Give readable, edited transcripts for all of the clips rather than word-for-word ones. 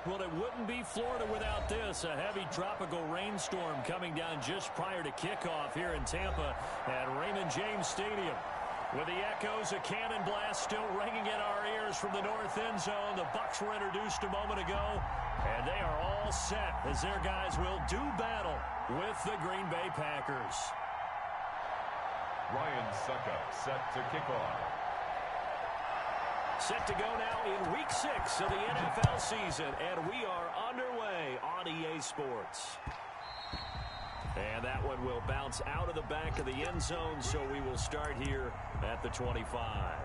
Well, it wouldn't be Florida without this. A heavy tropical rainstorm coming down just prior to kickoff here in Tampa at Raymond James Stadium. With the echoes of cannon blast still ringing in our ears from the north end zone, the Bucs were introduced a moment ago, and they are all set as their guys will do battle with the Green Bay Packers. Ryan Suckup set to kick off. Set to go now in Week 6 of the NFL season, and we are underway on EA Sports. And that one will bounce out of the back of the end zone, so we will start here at the 25.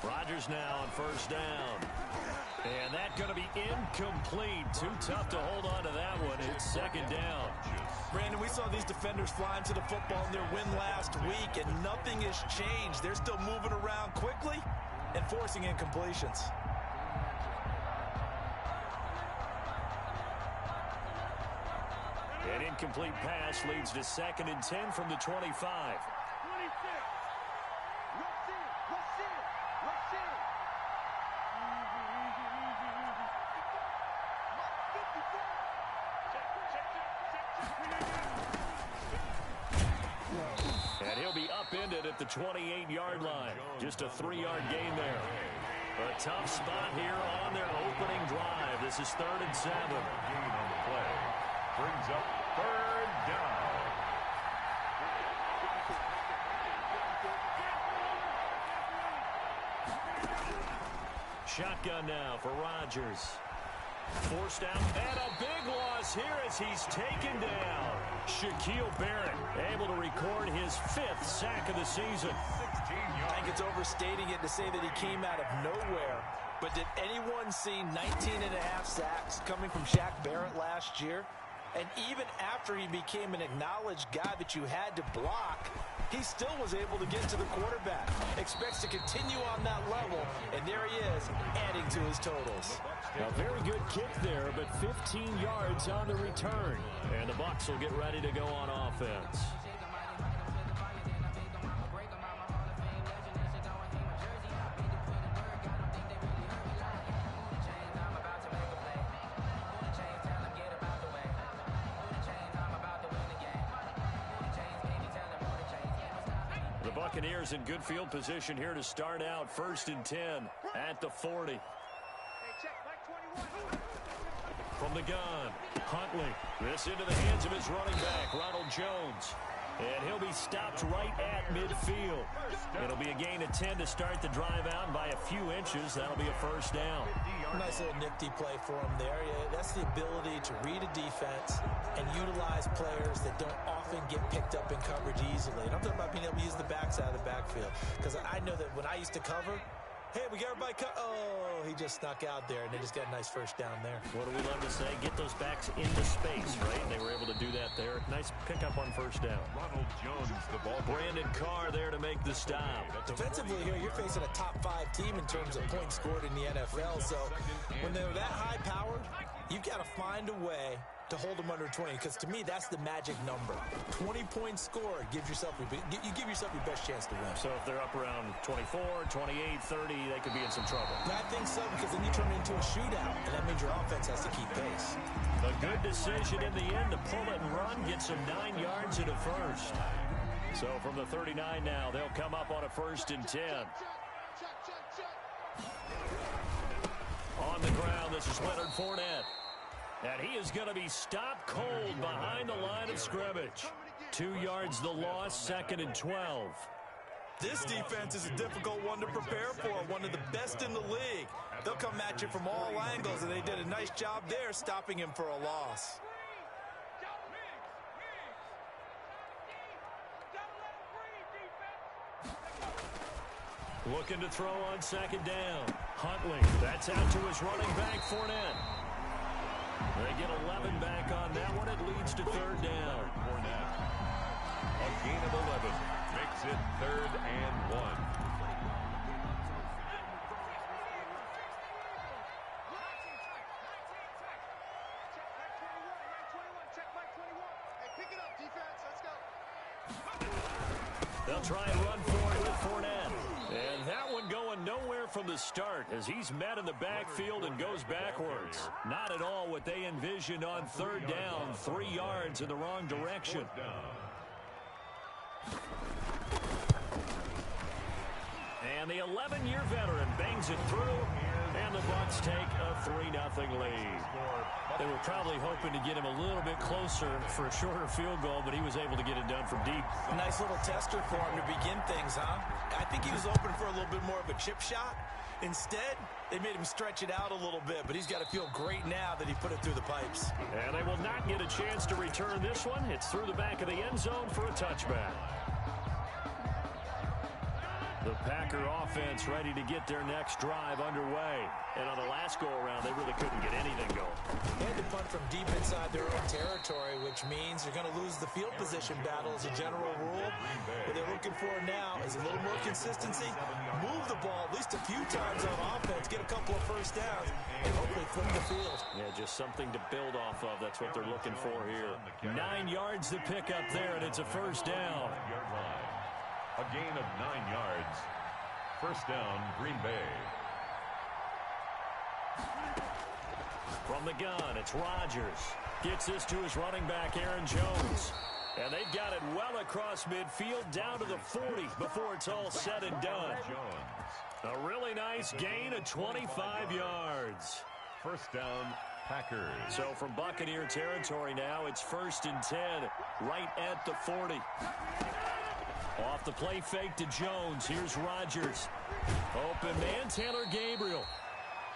Rodgers now on first down. And that's going to be incomplete. Too tough to hold on to that one. It's second down. Brandon, we saw these defenders flying to the football in their win last week, and nothing has changed. They're still moving around quickly and forcing incompletions. An incomplete pass leads to 2nd and 10 from the 25. And he'll be upended at the 28-yard line. Just a 3-yard gain there. A tough spot here on their opening drive. This is 3rd and 7. Gain on the play brings up 3rd down. Shotgun now for Rodgers. Forced out, and a big loss here as he's taken down. Shaquille Barrett able to record his 5th sack of the season. I think it's overstating it to say that he came out of nowhere. But did anyone see 19.5 sacks coming from Shaq Barrett last year? And even after he became an acknowledged guy that you had to block, he still was able to get to the quarterback. Expects to continue on that level, and there he is, adding to his totals. A very good kick there, but 15 yards on the return. And the Bucs will get ready to go on offense. Buccaneers in good field position here to start out. 1st and 10 at the 40. From the gun, Huntley. This into the hands of his running back, Ronald Jones. And he'll be stopped right at midfield. It'll be a gain of 10 to start the drive out, and by a few inches, that'll be a 1st down. Nice little nifty play for him there. Yeah, that's the ability to read a defense and utilize players that don't often get picked up in coverage easily. And I'm talking about being able to use the backside of the backfield. Because I know that when I used to cover, hey, we got everybody cut. Oh, he just snuck out there, and they just got a nice 1st down there. What do we love to say? Get those backs into space, right? And they were able to do that there. Nice pickup on 1st down. Ronald Jones, the ball. Brandon Carr there to make the stop. Defensively here, you're facing a top 5 team in terms of points scored in the NFL. So when they're that high powered, you've got to find a way to hold them under 20, because to me that's the magic number. 20 points scored gives yourself you give yourself your best chance to win. So if they're up around 24, 28, 30, they could be in some trouble. I think so, because then you turn it into a shootout, and that means your offense has to keep pace. A good decision in the end to pull it and run, get some 9 yards in a 1st. So from the 39 now, they'll come up on a 1st and 10. On the ground, this is Leonard Fournette. And he is going to be stopped cold behind the line of scrimmage. 2 yards the loss, 2nd and 12. This defense is a difficult one to prepare for, one of the best in the league. They'll come at you from all angles, and they did a nice job there stopping him for a loss. Looking to throw on second down. Huntley, that's out to his running back, Fournette. They get 11 back on that one. It leads to third down. Fournette. A gain of 11 makes it 3rd and 1. They'll try and run for it with Fournette. And that one going nowhere from the start as he's met in the backfield and goes backwards. Not at all what they envisioned on third down. 3 yards in the wrong direction. And the 11-year veteran bangs it through, and the Bucs take a 3-0 lead. They were probably hoping to get him a little bit closer for a shorter field goal, but he was able to get it done from deep. A nice little tester for him to begin things, huh? I think he was open for a little bit more of a chip shot. Instead, they made him stretch it out a little bit, but he's got to feel great now that he put it through the pipes. And they will not get a chance to return this one. It's through the back of the end zone for a touchback. The Packer offense ready to get their next drive underway. And on the last go-around, they really couldn't get anything going. They had to punt from deep inside their own territory, which means they're going to lose the field position battle as a general rule. What they're looking for now is a little more consistency, move the ball at least a few times on offense, get a couple of first downs, and hopefully flip the field. Yeah, just something to build off of. That's what they're looking for here. 9 yards to pick up there, and it's a first down. A gain of 9 yards. First down, Green Bay. From the gun, it's Rodgers. Gets this to his running back, Aaron Jones. And they've got it well across midfield, down to the 40 before it's all said and done. A really nice gain of 25 yards. First down, Packers. So from Buccaneer territory now, it's 1st and 10, right at the 40. Off the play fake to Jones. Here's Rodgers. Open man, Taylor Gabriel.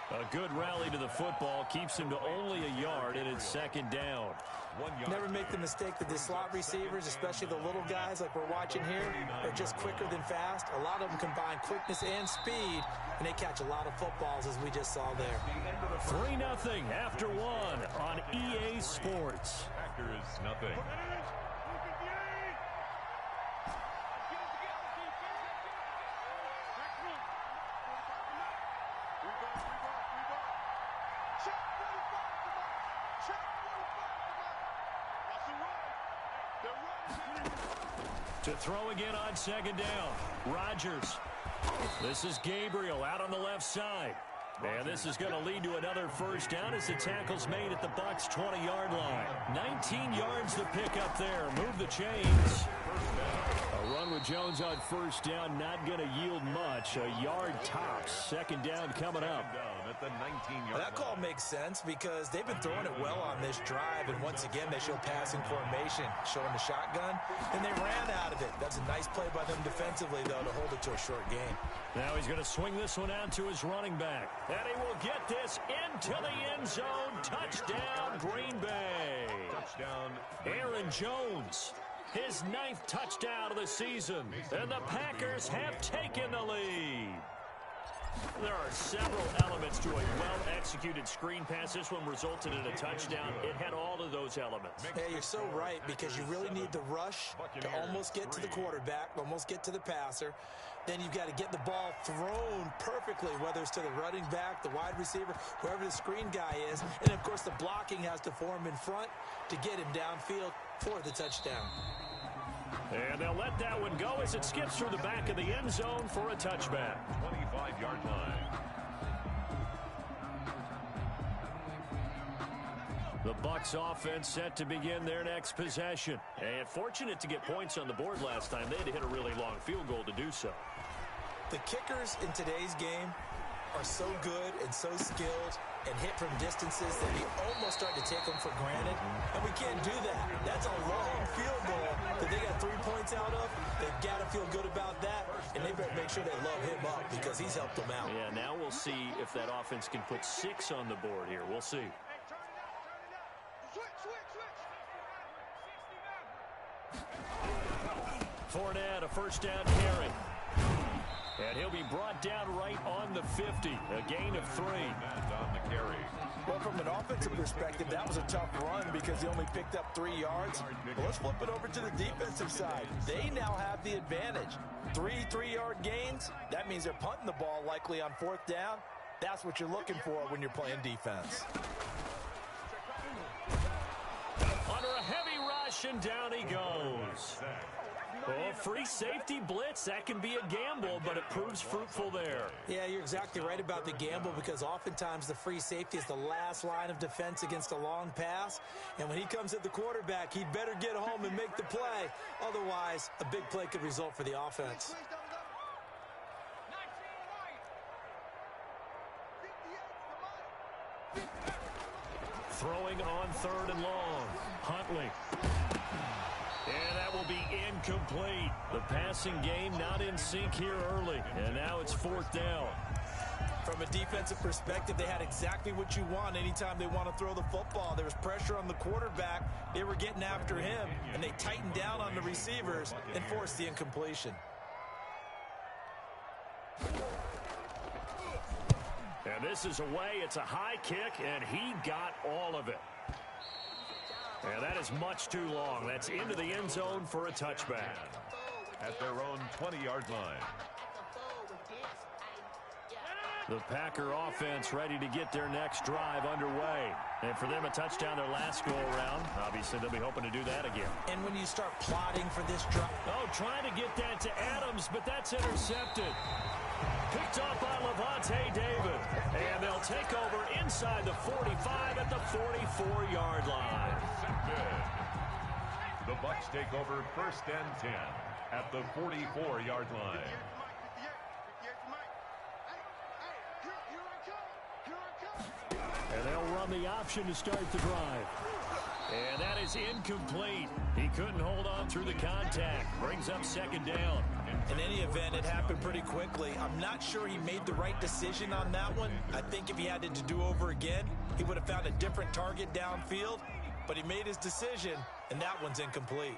A good rally to the football. Keeps him to only a yard, and it's second down. 1 yard. Never make the mistake that the slot receivers, especially the little guys like we're watching here, are just quicker than fast. A lot of them combine quickness and speed, and they catch a lot of footballs, as we just saw there. 3-0 after 1 on EA Sports. Packers, nothing. To throw again on second down. Rodgers. This is Gabriel out on the left side. And this is going to lead to another first down as the tackle's made at the Bucs' 20-yard line. 19 yards to pick up there. Move the chains. A run with Jones on first down, not going to yield much. A yard tops. Second down coming up. At the 19-yard Well, that call makes sense because they've been throwing it well on this drive, and once again they show passing formation, showing the shotgun, and they ran out of it. That's a nice play by them defensively, though, to hold it to a short game. Now he's going to swing this one out to his running back, and he will get this into the end zone. Touchdown, Green Bay. Touchdown, Aaron Jones, his 9th touchdown of the season, and the Packers have taken the lead. There are several elements to a well-executed screen pass. This one resulted in a touchdown. It had all of those elements. Yeah, you're so right, because you really need the rush to almost get to the quarterback, almost get to the passer. Then you've got to get the ball thrown perfectly, whether it's to the running back, the wide receiver, whoever the screen guy is. And, of course, the blocking has to form in front to get him downfield for the touchdown. And they'll let that one go as it skips through the back of the end zone for a touchback. 25-yard line. The Bucs offense set to begin their next possession. And fortunate to get points on the board last time. They had to hit a really long field goal to do so. The kickers in today's game are so good and so skilled and hit from distances that we almost start to take them for granted. And we can't do that. That's a long field goal that they got 3 points out of. They've got to feel good about that, and they better make sure they love him up because he's helped them out. Yeah, now we'll see if that offense can put 6 on the board here. We'll see. Fournette, a first down carry. And he'll be brought down right on the 50. A gain of 3. On the carry. Well, from an offensive perspective, that was a tough run because he only picked up 3 yards. But let's flip it over to the defensive side. They now have the advantage. 3 3-yard gains. That means they're punting the ball likely on 4th down. That's what you're looking for when you're playing defense. Under a heavy rush, and down he goes. Well, free safety blitz, that can be a gamble, but it proves fruitful there. Yeah, you're exactly right about the gamble because oftentimes the free safety is the last line of defense against a long pass. And when he comes at the quarterback, he'd better get home and make the play. Otherwise, a big play could result for the offense. Throwing on 3rd and long. Huntley. And that will be incomplete. The passing game not in sync here early. And now it's 4th down. From a defensive perspective, they had exactly what you want anytime they want to throw the football. There was pressure on the quarterback. They were getting after him, and they tightened down on the receivers and forced the incompletion. And this is away. It's a high kick, and he got all of it. And that is much too long. That's into the end zone for a touchback. At their own 20-yard line. The Packer offense ready to get their next drive underway. And for them, a touchdown their last go-around. Obviously, they'll be hoping to do that again. And when you start plotting for this drive... Oh, trying to get that to Adams, but that's intercepted. Picked off by Lavonte David. And they'll take over inside the 45 at the 44-yard line. The Bucs take over 1st and 10 at the 44-yard line. And they'll run the option to start the drive. And that is incomplete. He couldn't hold on through the contact. Brings up 2nd down. In any event, it happened pretty quickly. I'm not sure he made the right decision on that one. I think if he had it to do over again, he would have found a different target downfield. But he made his decision, and that one's incomplete.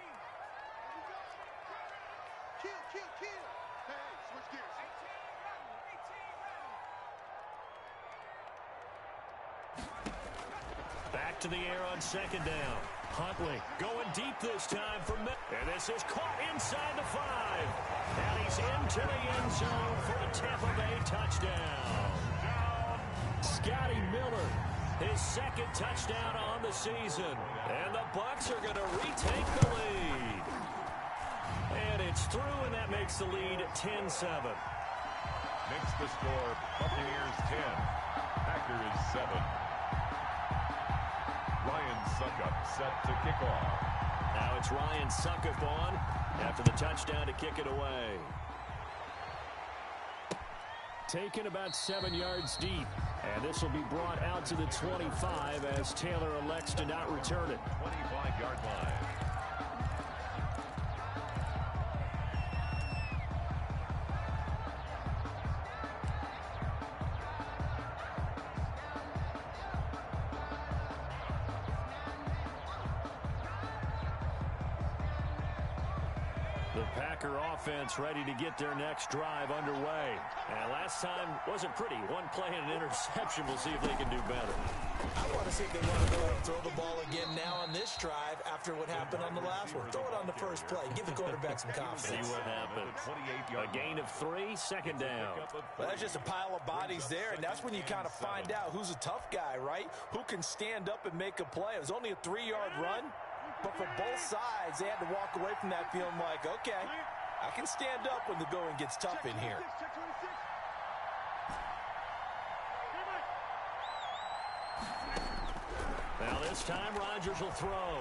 Back to the air on 2nd down. Huntley going deep this time for Mitt. And this is caught inside the 5. And he's into the end zone for a Tampa Bay touchdown. Scotty Miller, his 2nd touchdown on the season. And the Bucs are going to retake the lead. And it's through, and that makes the lead 10-7. Makes the score Buccaneers 10, Packers 7. Ryan Suckup set to kick off. Now it's Ryan Suckup on after the touchdown to kick it away. Taken about 7 yards deep. And this will be brought out to the 25 as Taylor elects to not return it. 25-yard line. The Packer offense ready to get their next drive underway. And last time wasn't pretty. One play and an interception. We'll see if they can do better. I want to see if they want to go and throw the ball again now on this drive after what happened on the last one. Throw it on the first play. Give the quarterback some confidence. See what happens. A gain of 3, 2nd down. Well, that's just a pile of bodies there, and that's when you kind of find out who's a tough guy, right? Who can stand up and make a play. It was only a 3-yard run, but for both sides, they had to walk away from that feeling like, okay, I can stand up when the going gets tough in here. Now this time Rodgers will throw.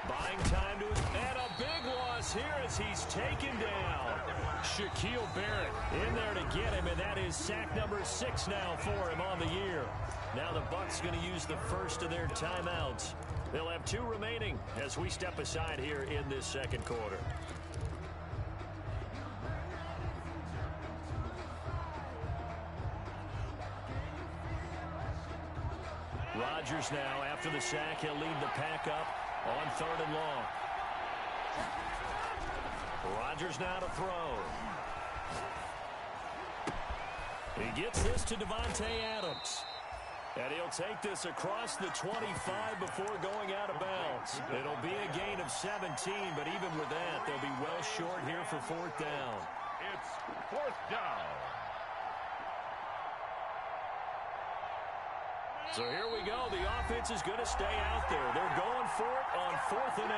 Buying time to his, and a big loss here as he's taken down. Shaquille Barrett in there to get him, and that is sack number 6 now for him on the year. Now the Bucs going to use the first of their timeouts. They'll have 2 remaining as we step aside here in this 2nd quarter. Rodgers now, after the sack, he'll lead the pack up on 3rd and long. Rodgers now to throw. He gets this to Davante Adams. And he'll take this across the 25 before going out of bounds. It'll be a gain of 17, but even with that, they'll be well short here for fourth down. It's fourth down. So here we go. The offense is going to stay out there. They're going for it on 4th and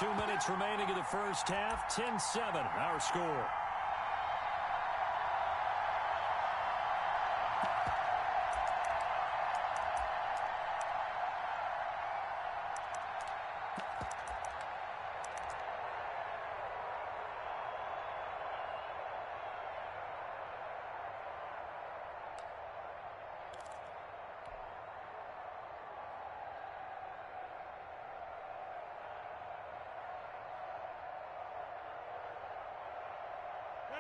8. 2 minutes remaining in the first half. 10-7, our score.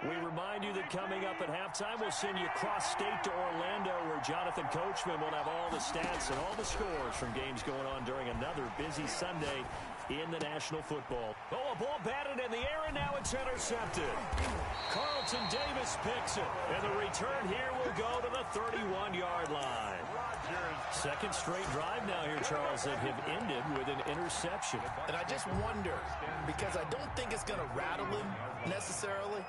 We remind you that coming up at halftime, we'll send you cross-state to Orlando, where Jonathan Coachman will have all the stats and all the scores from games going on during another busy Sunday in the National Football. Oh, a ball batted in the air, and now it's intercepted. Carlton Davis picks it, and the return here will go to the 31-yard line. Second straight drive now here, Charles, that have ended with an interception. And I just wonder, because I don't think it's going to rattle him necessarily,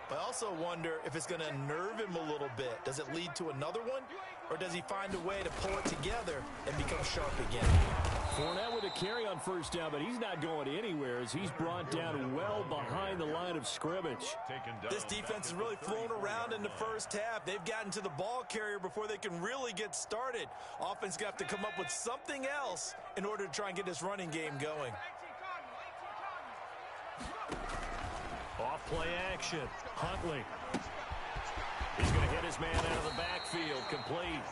but I also wonder if it's going to nerve him a little bit. Does it lead to another one? Or does he find a way to pull it together and become sharp again? Fournette with a carry on first down, but he's not going anywhere as he's brought down well behind the line of scrimmage. This defense is really flown around in the first half. They've gotten to the ball carrier before they can really get started. Offense got to come up with something else in order to try and get this running game going. Off play action. Huntley. He's going to hit his man out of the backfield. Complete.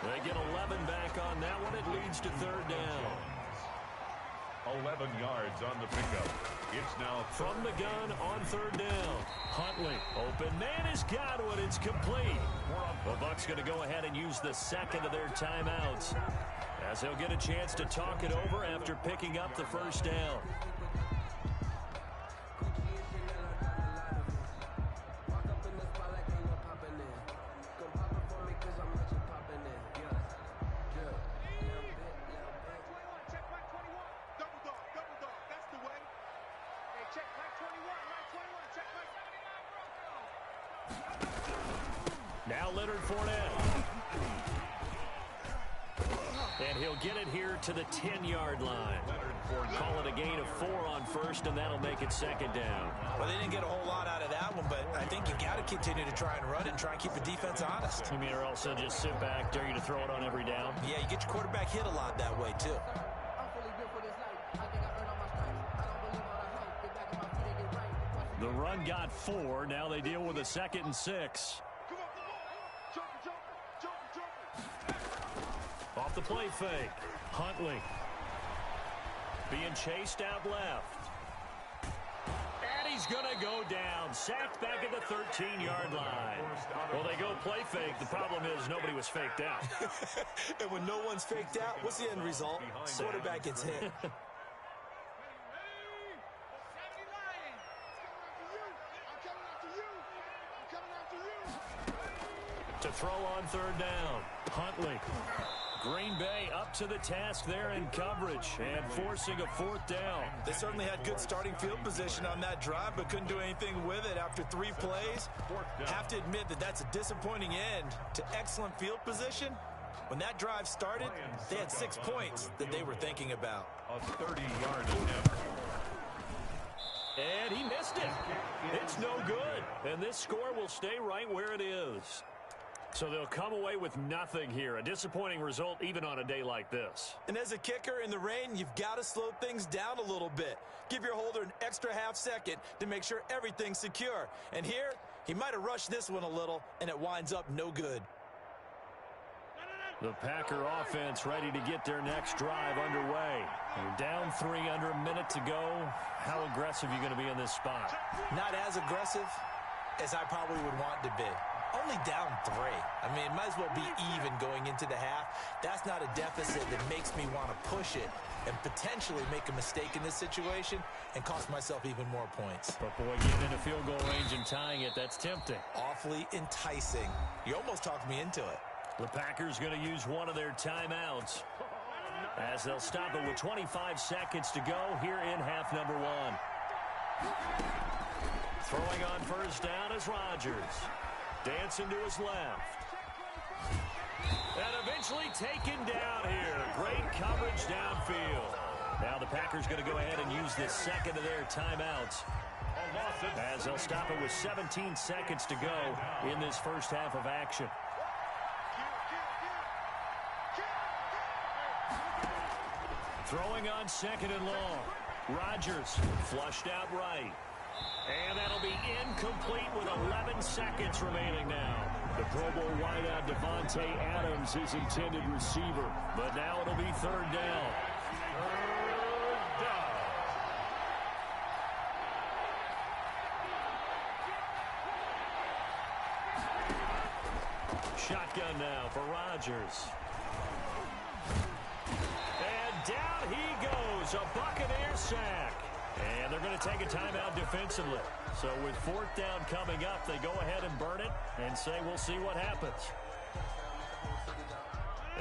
They get 11 back on that one. It leads to third down. 11 yards on the pickup. It's now from the gun on third down. Huntley. Open man has got one. It's complete. The Bucs going to go ahead and use the second of their timeouts, as they'll get a chance to talk it over after picking up the first down. Now Leonard Fournette. And he'll get it here to the 10-yard line. Call it a gain of 4 on first, and that'll make it second down. Well, they didn't get a whole lot out of that one, but I think you got to continue to try and run it and try and keep the defense honest. You mean, or also just sit back, dare you to throw it on every down? Yeah, you get your quarterback hit a lot that way, too. The run got 4. Now they deal with a 2nd and 6. Off the play fake. Huntley. Being chased out left. And he's going to go down. Sacked back at the 13-yard line. Well, they go play fake. The problem is nobody was faked out. And when no one's faked out, what's the end result? Quarterback gets hit. To throw on third down. Huntley. Green Bay up to the task there in coverage and forcing a fourth down. They certainly had good starting field position on that drive, but couldn't do anything with it after 3 plays. Have to admit that that's a disappointing end to excellent field position. When that drive started, they had 6 points that they were thinking about. A 30-yard attempt. And he missed it. It's no good. And this score will stay right where it is. So they'll come away with nothing here. A disappointing result even on a day like this. And as a kicker in the rain, you've got to slow things down a little bit. Give your holder an extra half second to make sure everything's secure. And here, he might have rushed this one a little, and it winds up no good. The Packer offense ready to get their next drive underway. You're down 3 under a minute to go. How aggressive are you going to be in this spot? Not as aggressive as I probably would want to be. Only down 3. I mean, it might as well be even going into the half. That's not a deficit that makes me want to push it and potentially make a mistake in this situation and cost myself even more points. But boy, getting into field goal range and tying it, that's tempting. Awfully enticing. You almost talked me into it. The Packers going to use one of their timeouts as they'll stop it with 25 seconds to go here in half number 1. Throwing on first down is Rodgers. Dancing to his left. And eventually taken down here. Great coverage downfield. Now the Packers going to go ahead and use this second of their timeouts as they'll stop it with 17 seconds to go in this first half of action. Throwing on second and long. Rodgers flushed out right. And that'll be incomplete with 11 seconds remaining now. The Pro Bowl wideout Devontae Adams is intended receiver. But now it'll be third down. Shotgun now for Rodgers. And down he goes. A Buccaneer sack. And they're going to take a timeout defensively. So with fourth down coming up, they go ahead and burn it and say we'll see what happens.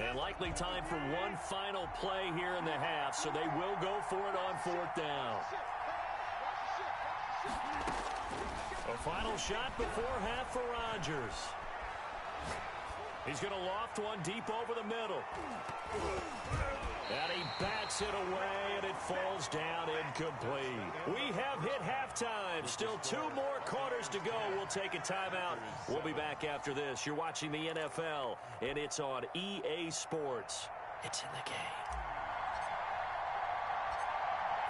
And likely time for one final play here in the half, so they will go for it on fourth down. A final shot before half for Rodgers. He's going to loft one deep over the middle. And he bats it away, and it falls down incomplete. We have hit halftime. Still 2 more quarters to go. We'll take a timeout. We'll be back after this. You're watching the NFL, and it's on EA Sports. It's in the game.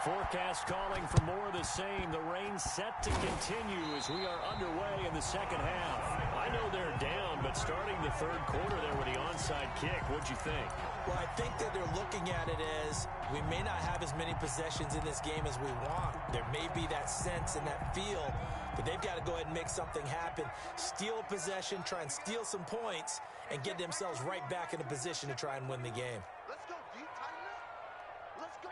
Forecast calling for more of the same. The rain set to continue as we are underway in the second half. I know they're down, but starting the third quarter there with the onside kick, what'd you think? Well, I think that they're looking at it as we may not have as many possessions in this game as we want. There may be that sense and that feel, but they've got to go ahead and make something happen. Steal a possession, try and steal some points, and get themselves right back in a position to try and win the game. Let's go, D. Tighten up. Let's go.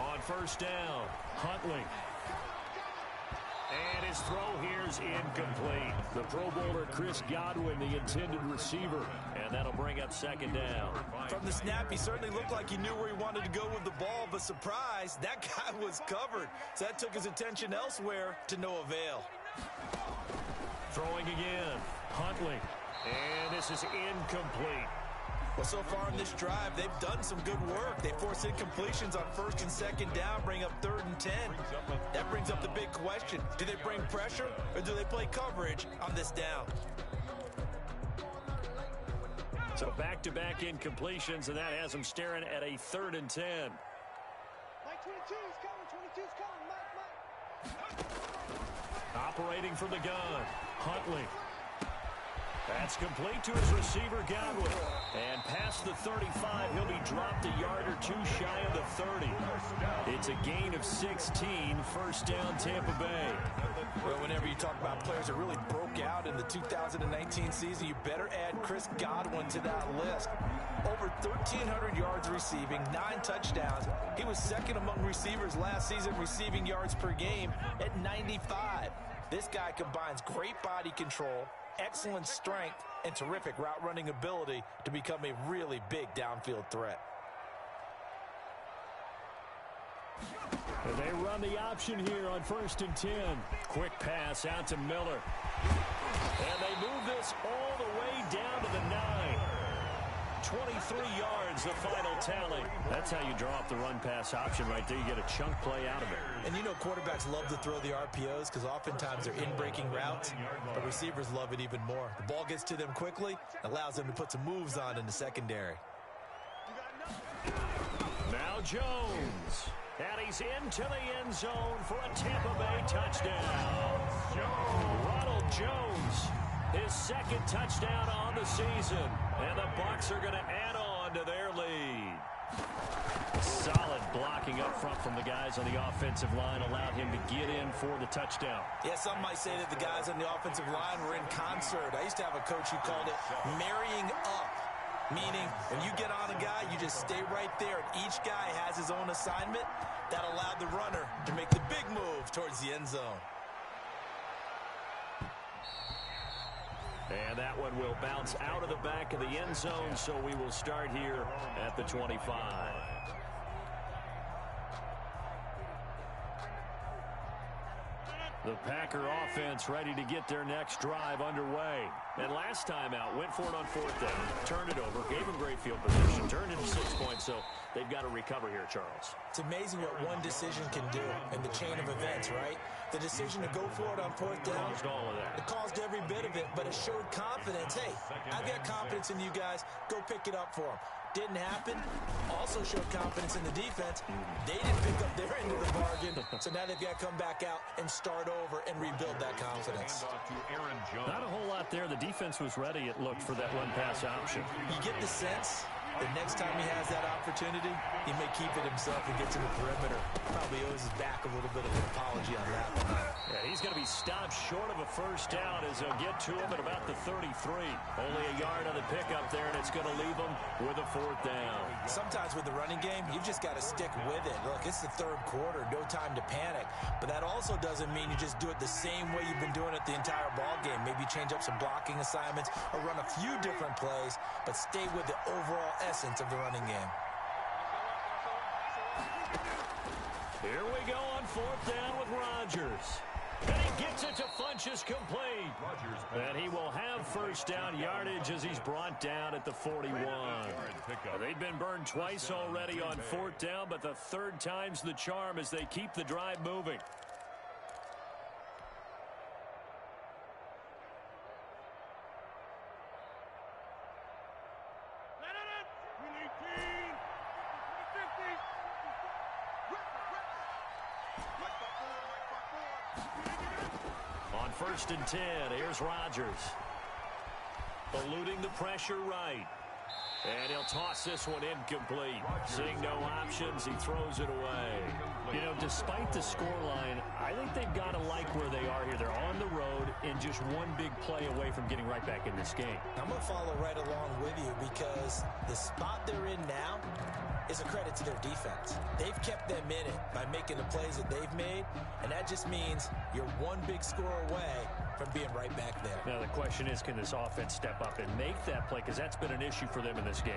On first down, Huntley. And his throw here is incomplete. The Pro Bowler Chris Godwin, the intended receiver. And that'll bring up second down. From the snap, he certainly looked like he knew where he wanted to go with the ball, but surprise, that guy was covered. So that took his attention elsewhere to no avail. Throwing again, Huntley. And this is incomplete. Well, so far in this drive, they've done some good work. They force incompletions on first and second down, bring up 3rd and 10. That brings up the big question. Do they bring pressure or do they play coverage on this down? So back-to-back incompletions, and that has them staring at a 3rd and 10. Mike 22 is coming. 22 is coming. Mike. Operating from the gun, Huntley. That's complete to his receiver, Godwin. And past the 35, he'll be dropped a yard or 2 shy of the 30. It's a gain of 16, first down Tampa Bay. Well, whenever you talk about players that really broke out in the 2019 season, you better add Chris Godwin to that list. Over 1,300 yards receiving, 9 touchdowns. He was second among receivers last season receiving yards per game at 95. This guy combines great body control, excellent strength, and terrific route running ability to become a really big downfield threat. And they run the option here on 1st and 10. Quick pass out to Miller. And they move this all the way down to the 9. 23 yards, the final tally. That's how you draw up the run-pass option right there. You get a chunk play out of it. And you know quarterbacks love to throw the RPOs because oftentimes they're in-breaking routes, but receivers love it even more. The ball gets to them quickly, allows them to put some moves on in the secondary. Now Jones. And he's into the end zone for a Tampa Bay touchdown. Ronald Jones, his 2nd touchdown on the season. And the Bucs are going to add on to their lead. Solid block blocking up front from the guys on the offensive line allowed him to get in for the touchdown. Yeah, some might say that the guys on the offensive line were in concert. I used to have a coach who called it marrying up, meaning when you get on a guy, you just stay right there, and each guy has his own assignment. That allowed the runner to make the big move towards the end zone. And that one will bounce out of the back of the end zone, so we will start here at the 25. The Packer offense ready to get their next drive underway. And last time out, went for it on fourth down, turned it over, gave them great field position, turned into 6 points, so they've got to recover here, Charles. It's amazing what one decision can do in the chain of events, right? The decision to go for it on fourth down, caused all of that. It caused every bit of it, but it showed confidence. Hey, I've got confidence in you guys. Go pick it up for them. Didn't happen. Also showed confidence in the defense. They didn't pick up their end of the bargain, so now they've got to come back out and start over and rebuild that confidence. Not a whole lot there. The defense was ready, it looked, for that run-pass option. You get the sense that next time he has that opportunity, he may keep it himself and get to the perimeter. Probably owes his back a little bit of an apology on that one. Yeah, he's going to be stopped short of a first down as they'll get to him at about the 33. Only a yard on the pickup there, and it's going to leave him with a fourth down. Sometimes with the running game, you've just got to stick with it. Look, it's the third quarter, no time to panic. But that also doesn't mean you just do it the same way you've been doing it the entire ball game. Maybe change up some blocking assignments or run a few different plays, but stay with the overall essence of the running game. Here we go on fourth down with Rodgers. And he gets it to Funchess complete. And he will have first down yardage as he's brought down at the 41. They've been burned twice already on fourth down, but the third time's the charm as they keep the drive moving. First and 10. Here's Rodgers. Eluding the pressure right. And he'll toss this one incomplete. Seeing no options, he throws it away. You know, despite the scoreline, I think they've got to like where they are here. They're on the road and just one big play away from getting right back in this game. I'm going to follow right along with you because the spot they're in now is a credit to their defense. They've kept them in it by making the plays that they've made, and that just means you're one big score away from being right back there. Now the question is, can this offense step up and make that play, because that's been an issue for them in this game.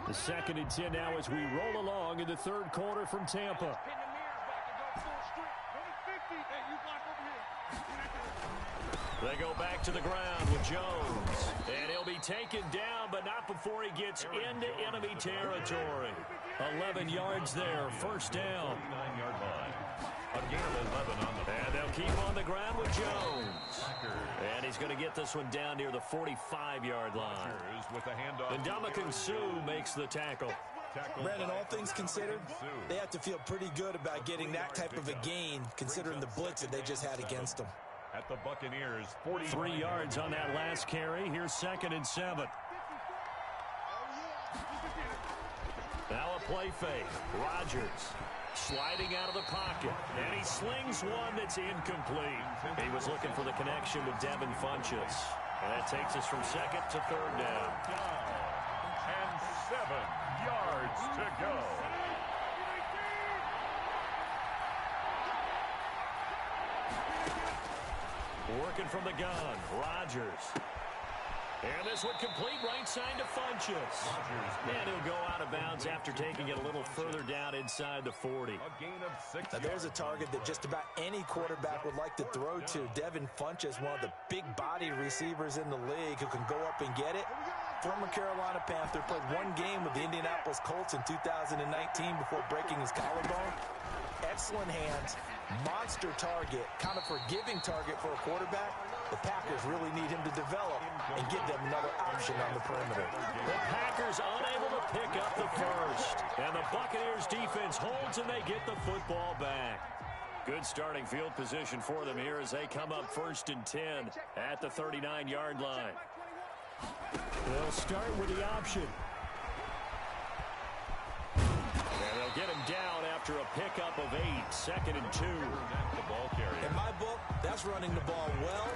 The second and 10 now as we roll along in the third quarter from Tampa. They go back to the ground with Jones. And he'll be taken down, but not before he gets into enemy territory. 11 yards there, first down. 9-yard line. A gain of 11 on the. And they'll keep on the ground with Jones. And he's going to get this one down near the 45-yard line. With a handoff. And Ndamukong Suh makes the tackle. Brandon, all things considered, they have to feel pretty good about getting that type of a gain, considering the blitz that they just had against them. At the Buccaneers, 3 yards on that last carry. Here's second and 7. Now a play fake. Rodgers sliding out of the pocket. And he slings one that's incomplete. He was looking for the connection with Devin Funchess. And that takes us from second to third down. and 7 yards to go. Working from the gun, Rodgers. And this one complete right side to Funchess. And he'll go out of bounds after taking it a little further down inside the 40. A gain of 6 Now, there's a target that just about any quarterback would like to throw to. Devin Funchess, one of the big body receivers in the league who can go up and get it. Former Carolina Panther, played one game with the Indianapolis Colts in 2019 before breaking his collarbone. Excellent hands, monster target, kind of forgiving target for a quarterback. The Packers really need him to develop and give them another option on the perimeter. The Packers unable to pick up the first. And the Buccaneers defense holds and they get the football back. Good starting field position for them here as they come up first and 10 at the 39-yard line. They'll start with the option. 2nd and 2. The ball carrier. In my book, that's running the ball well,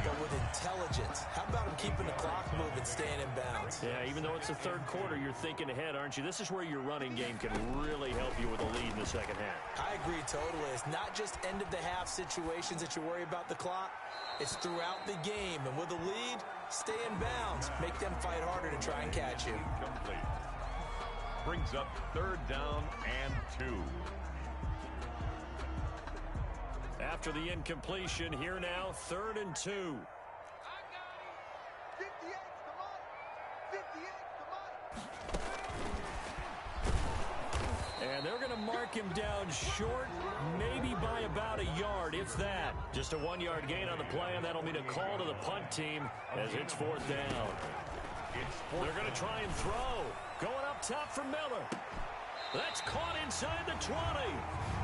but with intelligence. How about him keeping the clock moving, staying in bounds? Yeah, even though it's the third quarter, you're thinking ahead, aren't you? This is where your running game can really help you with a lead in the second half. I agree totally. It's not just end-of-the-half situations that you worry about the clock. It's throughout the game. And with a lead, stay in bounds. Make them fight harder to try and catch you. Complete. Brings up 3rd down and 2. After the incompletion, here now, 3rd and 2. 58, come on. 58, come on. And they're going to mark him down short, maybe by about a yard, if that. Just a 1-yard gain on the play, and that'll mean a call to the punt team as it's 4th down. They're going to try and throw. Going up top for Miller. That's caught inside the 20.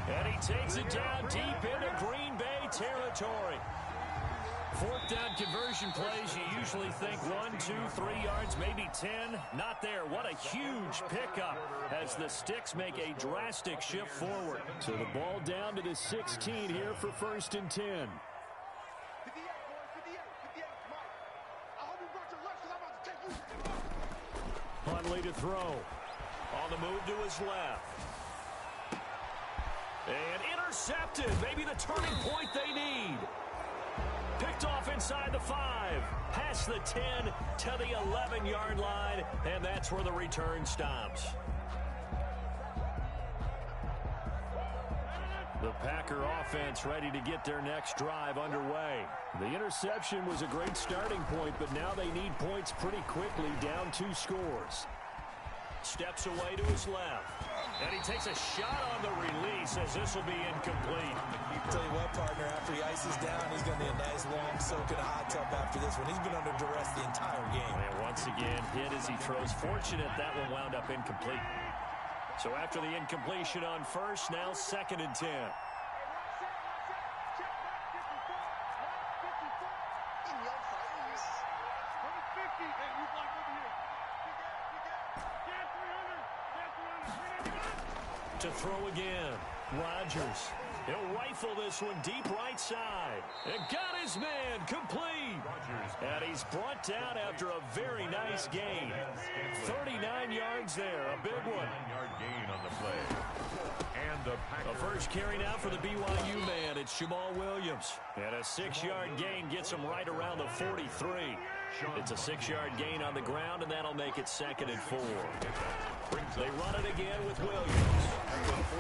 And he takes it down deep into Green Bay territory. 4th down conversion plays, you usually think 1, 2, 3 yards, maybe 10. Not there. What a huge pickup as the Sticks make a drastic shift forward. So the ball down to the 16 here for 1st and 10. 58, boys, 58, 58, Mike. I hope you brought your lunch because I'm about to take you. Huntley to throw. On the move to his left. And intercepted. Maybe the turning point they need. Picked off inside the 5. Past the 10 to the 11-yard line. And that's where the return stops. The Packer offense ready to get their next drive underway. The interception was a great starting point, but now they need points pretty quickly, down 2 scores. Steps away to his left. And he takes a shot on the release as this will be incomplete. I'll tell you what, partner, after he ices down, he's going to need a nice long soak in a hot tub after this one. He's been under duress the entire game. And once again, hit as he throws. Fortunate that one wound up incomplete. So after the incompletion on 1st, now 2nd and 10. To throw again. Rodgers. He'll rifle this one deep right side. And got his man complete. And he's brought down after a very nice gain. 39 yards there. A big one. 9-yard gain on the play. And the Packers. The first carry now for the BYU man. It's Jamal Williams. And a 6-yard gain gets him right around the 43. It's a 6-yard gain on the ground, and that'll make it 2nd and 4. They run it again with Williams.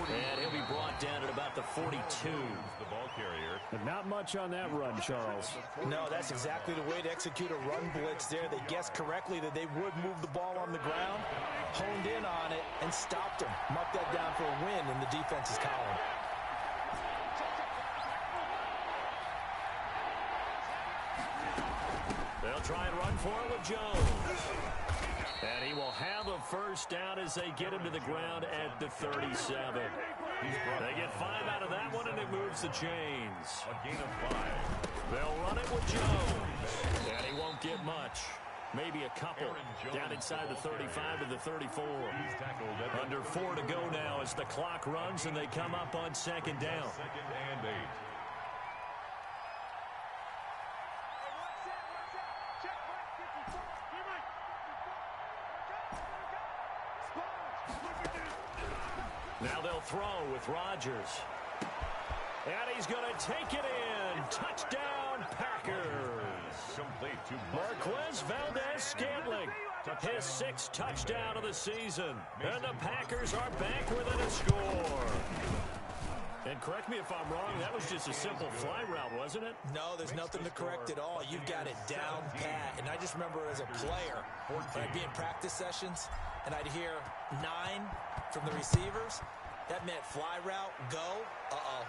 And he'll be brought down at about the 42. The ball carrier. But not much on that run, Charles. No, that's exactly the way to execute a run blitz there. They guessed correctly that they would move the ball on the ground, honed in on it, and stopped him. Mark that down for a win in the defense's column. They'll try and run for it with Jones. And he will have a first down as they get him to the ground at the 37. They get 5 out of that one, and it moves the chains. A gain of 5. They'll run it with Jones. And he won't get much. Maybe a couple. Down inside the 35 to the 34. Under 4 to go now as the clock runs, and they come up on 2nd down. 2nd and 8. Now they'll throw with Rodgers. And he's going to take it in. Touchdown, Packers. Complete to Marquez Valdez-Scantling. His 6th touchdown of the season. And the Packers are back within a score. And correct me if I'm wrong, that was just a simple fly route, wasn't it? No, there's nothing to correct at all. You've got it down pat. And I just remember as a player, when I'd be in practice sessions, and I'd hear 9 from the receivers. That meant fly route, go,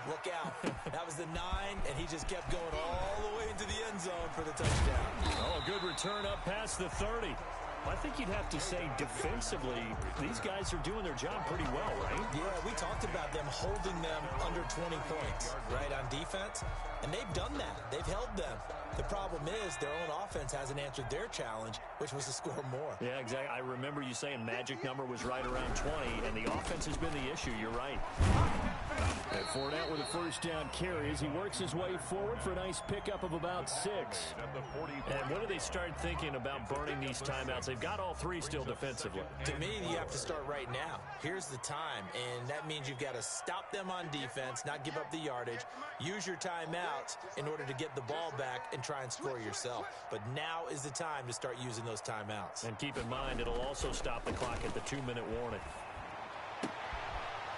look out. That was the 9, and he just kept going all the way into the end zone for the touchdown. Oh, a good return up past the 30. I think you'd have to say defensively, these guys are doing their job pretty well, right? Yeah, we talked about them holding them under 20 points, right, on defense. And they've done that. They've held them. The problem is their own offense hasn't answered their challenge, which was to score more. Yeah, exactly. I remember you saying magic number was right around 20, and the offense has been the issue. You're right. And Fournette with a first down carry as he works his way forward for a nice pickup of about 6. And when do they start thinking about burning these timeouts? They've got all 3 still defensively. To me, you have to start right now. Here's the time, and that means you've got to stop them on defense, not give up the yardage, use your timeouts in order to get the ball back and try and score yourself. But now is the time to start using those timeouts. And keep in mind, it'll also stop the clock at the 2-minute warning.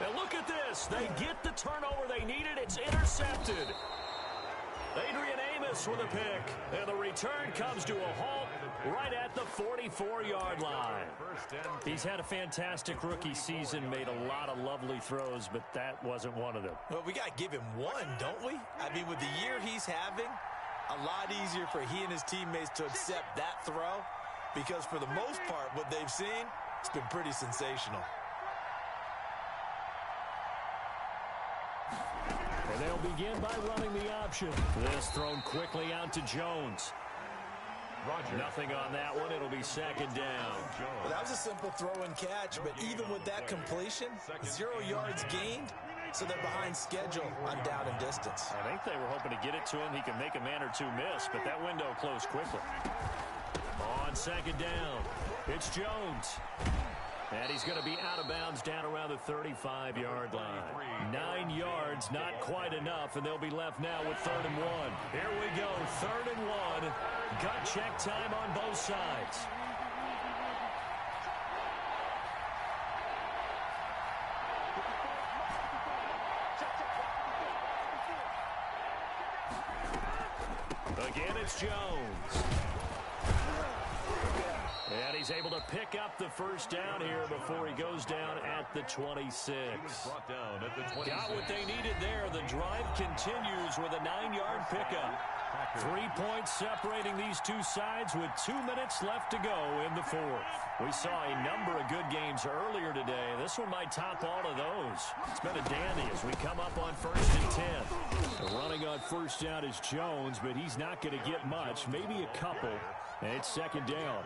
And look at this. They get the turnover they needed. It's intercepted. Adrian Amos with a pick. And the return comes to a halt right at the 44-yard line. He's had a fantastic rookie season, made a lot of lovely throws, but that wasn't one of them. Well, we got to give him one, don't we? I mean, with the year he's having, a lot easier for he and his teammates to accept that throw because for the most part, what they've seen, it's been pretty sensational. And they'll begin by running the option. This thrown quickly out to Jones. Nothing on that one. It'll be second down. Well, that was a simple throw and catch, but even with that completion, 0 yards gained, so they're behind schedule on down and distance. I think they were hoping to get it to him. He can make a man or two miss, but that window closed quickly. On second down, it's Jones. And he's going to be out of bounds down around the 35-yard line. 9 yards, not quite enough, and they'll be left now with 3rd and 1. Here we go, 3rd and 1. Gut check time on both sides. Again, it's Jones. And he's able to pick up the first down here before he goes down at the 26. Got what they needed there. The drive continues with a 9-yard pickup. 3 points separating these two sides with 2 minutes left to go in the 4th. We saw a number of good games earlier today. This one might top all of those. It's been a dandy as we come up on 1st and 10. The running on first down is Jones, but he's not going to get much, maybe a couple. And it's second down.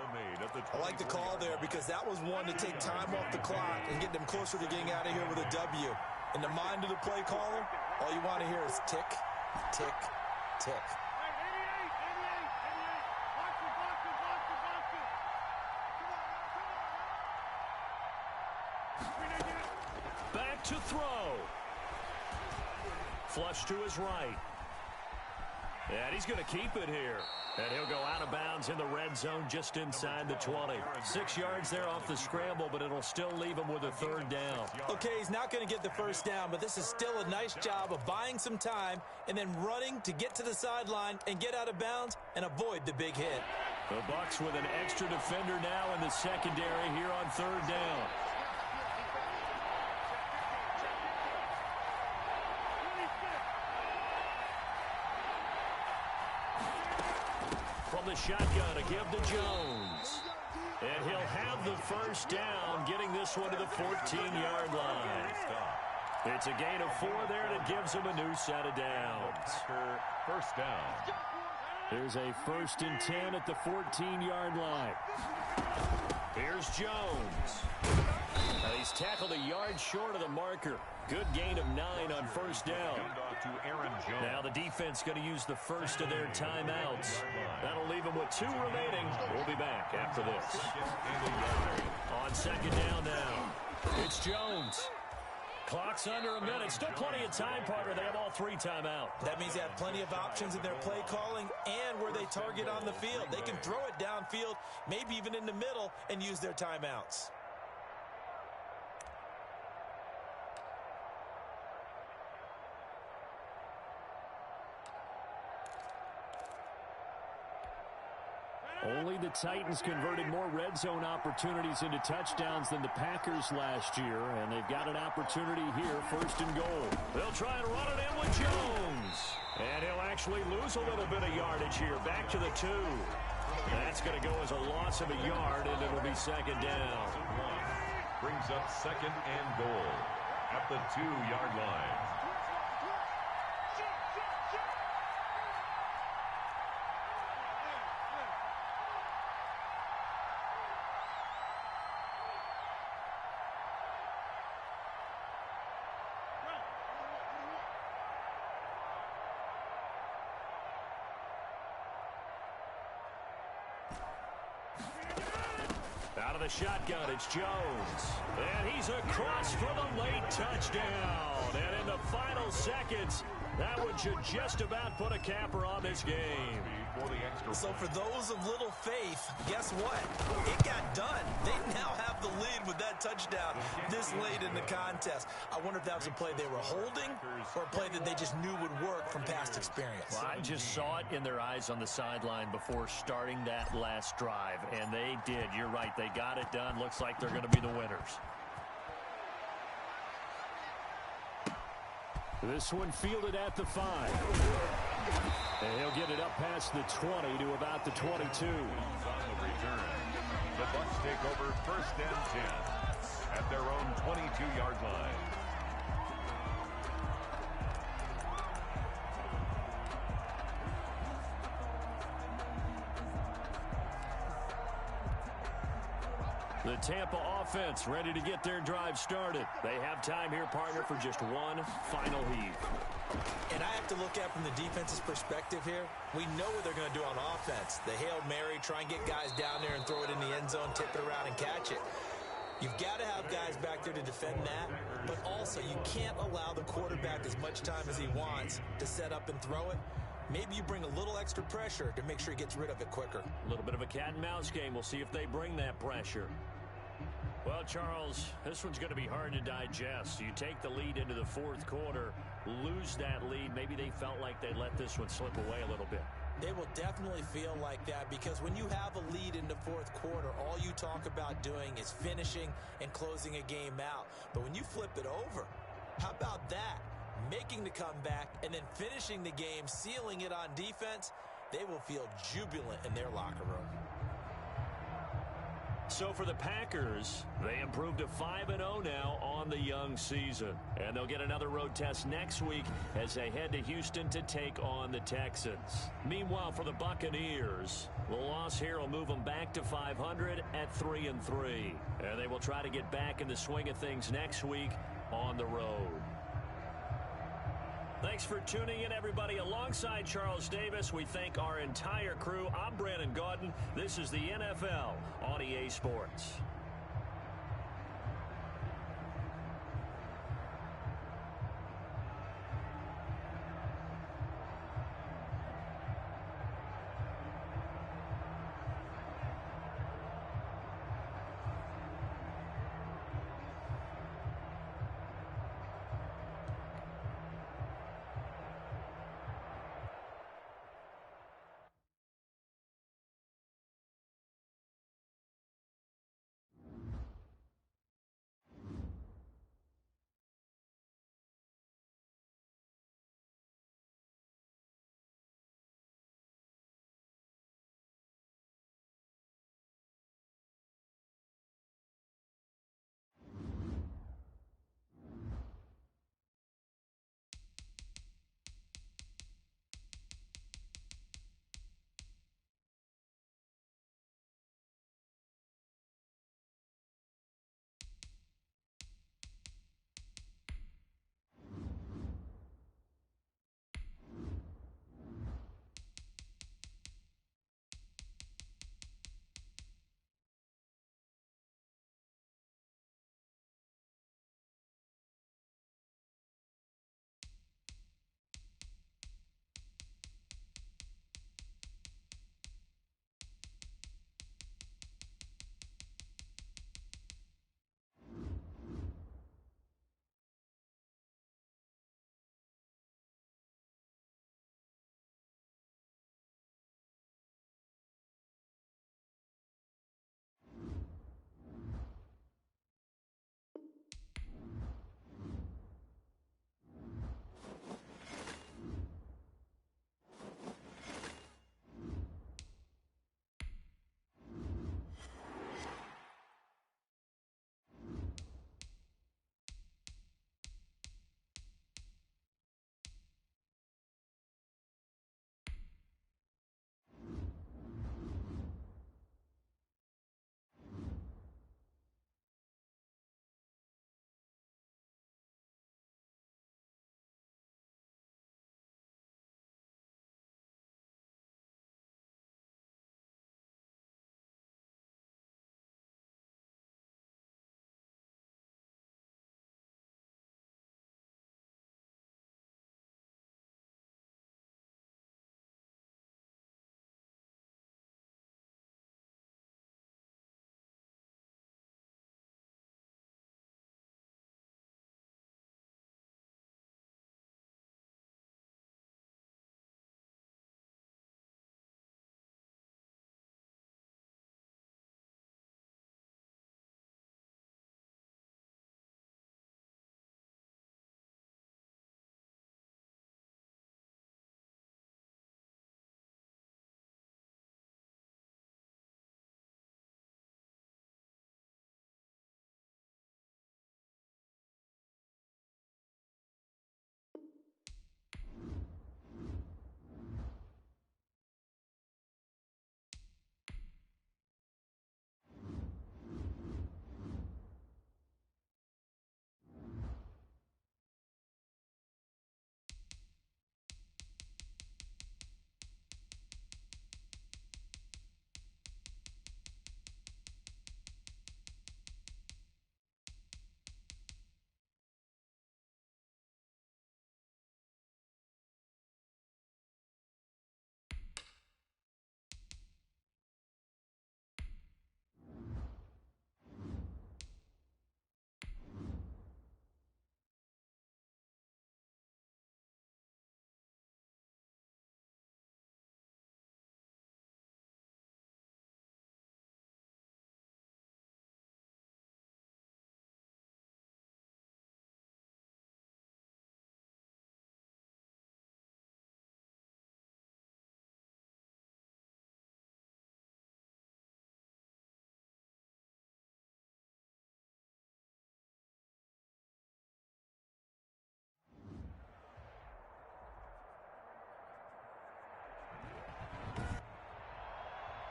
I like the call there because that was one to take time off the clock and get them closer to getting out of here with a W. In the mind of the play caller, all you want to hear is tick, tick, tick. Back to throw. Flush to his right. And he's going to keep it here. And he'll go out of bounds in the red zone just inside the 20. 6 yards there off the scramble, but it'll still leave him with a 3rd down. Okay, he's not going to get the first down, but this is still a nice job of buying some time and then running to get to the sideline and get out of bounds and avoid the big hit. The Bucs with an extra defender now in the secondary here on 3rd down. From the shotgun, a give to Jones. And he'll have the first down, getting this one to the 14-yard line. It's a gain of 4 there that gives him a new set of downs. First down. There's a 1st and 10 at the 14-yard line. Here's Jones. Now he's tackled a yard short of the marker. Good gain of 9 on first down. Now the defense going to use the first of their timeouts. That'll leave them with 2 remaining. We'll be back after this. On second down now, it's Jones. Clock's under a minute. Still plenty of time, partner. They have all 3 timeouts. That means they have plenty of options in their play calling and where they target on the field. They can throw it downfield, maybe even in the middle, and use their timeouts. Only the Titans converted more red zone opportunities into touchdowns than the Packers last year, and they've got an opportunity here, 1st and goal. They'll try and run it in with Jones. And he'll actually lose a little bit of yardage here, back to the 2. That's going to go as a loss of a yard, and it'll be second down. Brings up 2nd and goal at the 2-yard line. Out of the shotgun, it's Jones. And he's across for the late touchdown. And in the final seconds, that one should just about put a capper on this game. So for those of little faith, guess what? It got done. They now have the lead with that touchdown this late in the contest. I wonder if that was a play they were holding or a play that they just knew would work from past experience. Well, I just saw it in their eyes on the sideline before starting that last drive, and they did. You're right. They got it done. Looks like they're going to be the winners. This one fielded at the 5. And he'll get it up past the 20 to about the 22. On the return, the Bucs take over 1st and 10 at their own 22-yard line. The Tampa offense ready to get their drive started. They have time here, partner, for just one final heave. And I have to look at from the defense's perspective here. We know what they're going to do on offense. The Hail Mary, try and get guys down there and throw it in the end zone, tip it around and catch it. You've got to have guys back there to defend that, but also you can't allow the quarterback as much time as he wants to set up and throw it. Maybe you bring a little extra pressure to make sure he gets rid of it quicker. A little bit of a cat and mouse game. We'll see if they bring that pressure. Well, Charles, this one's going to be hard to digest. You take the lead into the 4th quarter, lose that lead. Maybe they felt like they let this one slip away a little bit. They will definitely feel like that because when you have a lead in the 4th quarter, all you talk about doing is finishing and closing a game out. But when you flip it over, how about that? Making the comeback and then finishing the game, sealing it on defense, they will feel jubilant in their locker room. So for the Packers, they improved to 5-0 now on the young season. And they'll get another road test next week as they head to Houston to take on the Texans. Meanwhile, for the Buccaneers, the loss here will move them back to 500 at 3-3. And they will try to get back in the swing of things next week on the road. Thanks for tuning in, everybody. Alongside Charles Davis, we thank our entire crew. I'm Brandon Gaudin. This is the NFL on EA Sports.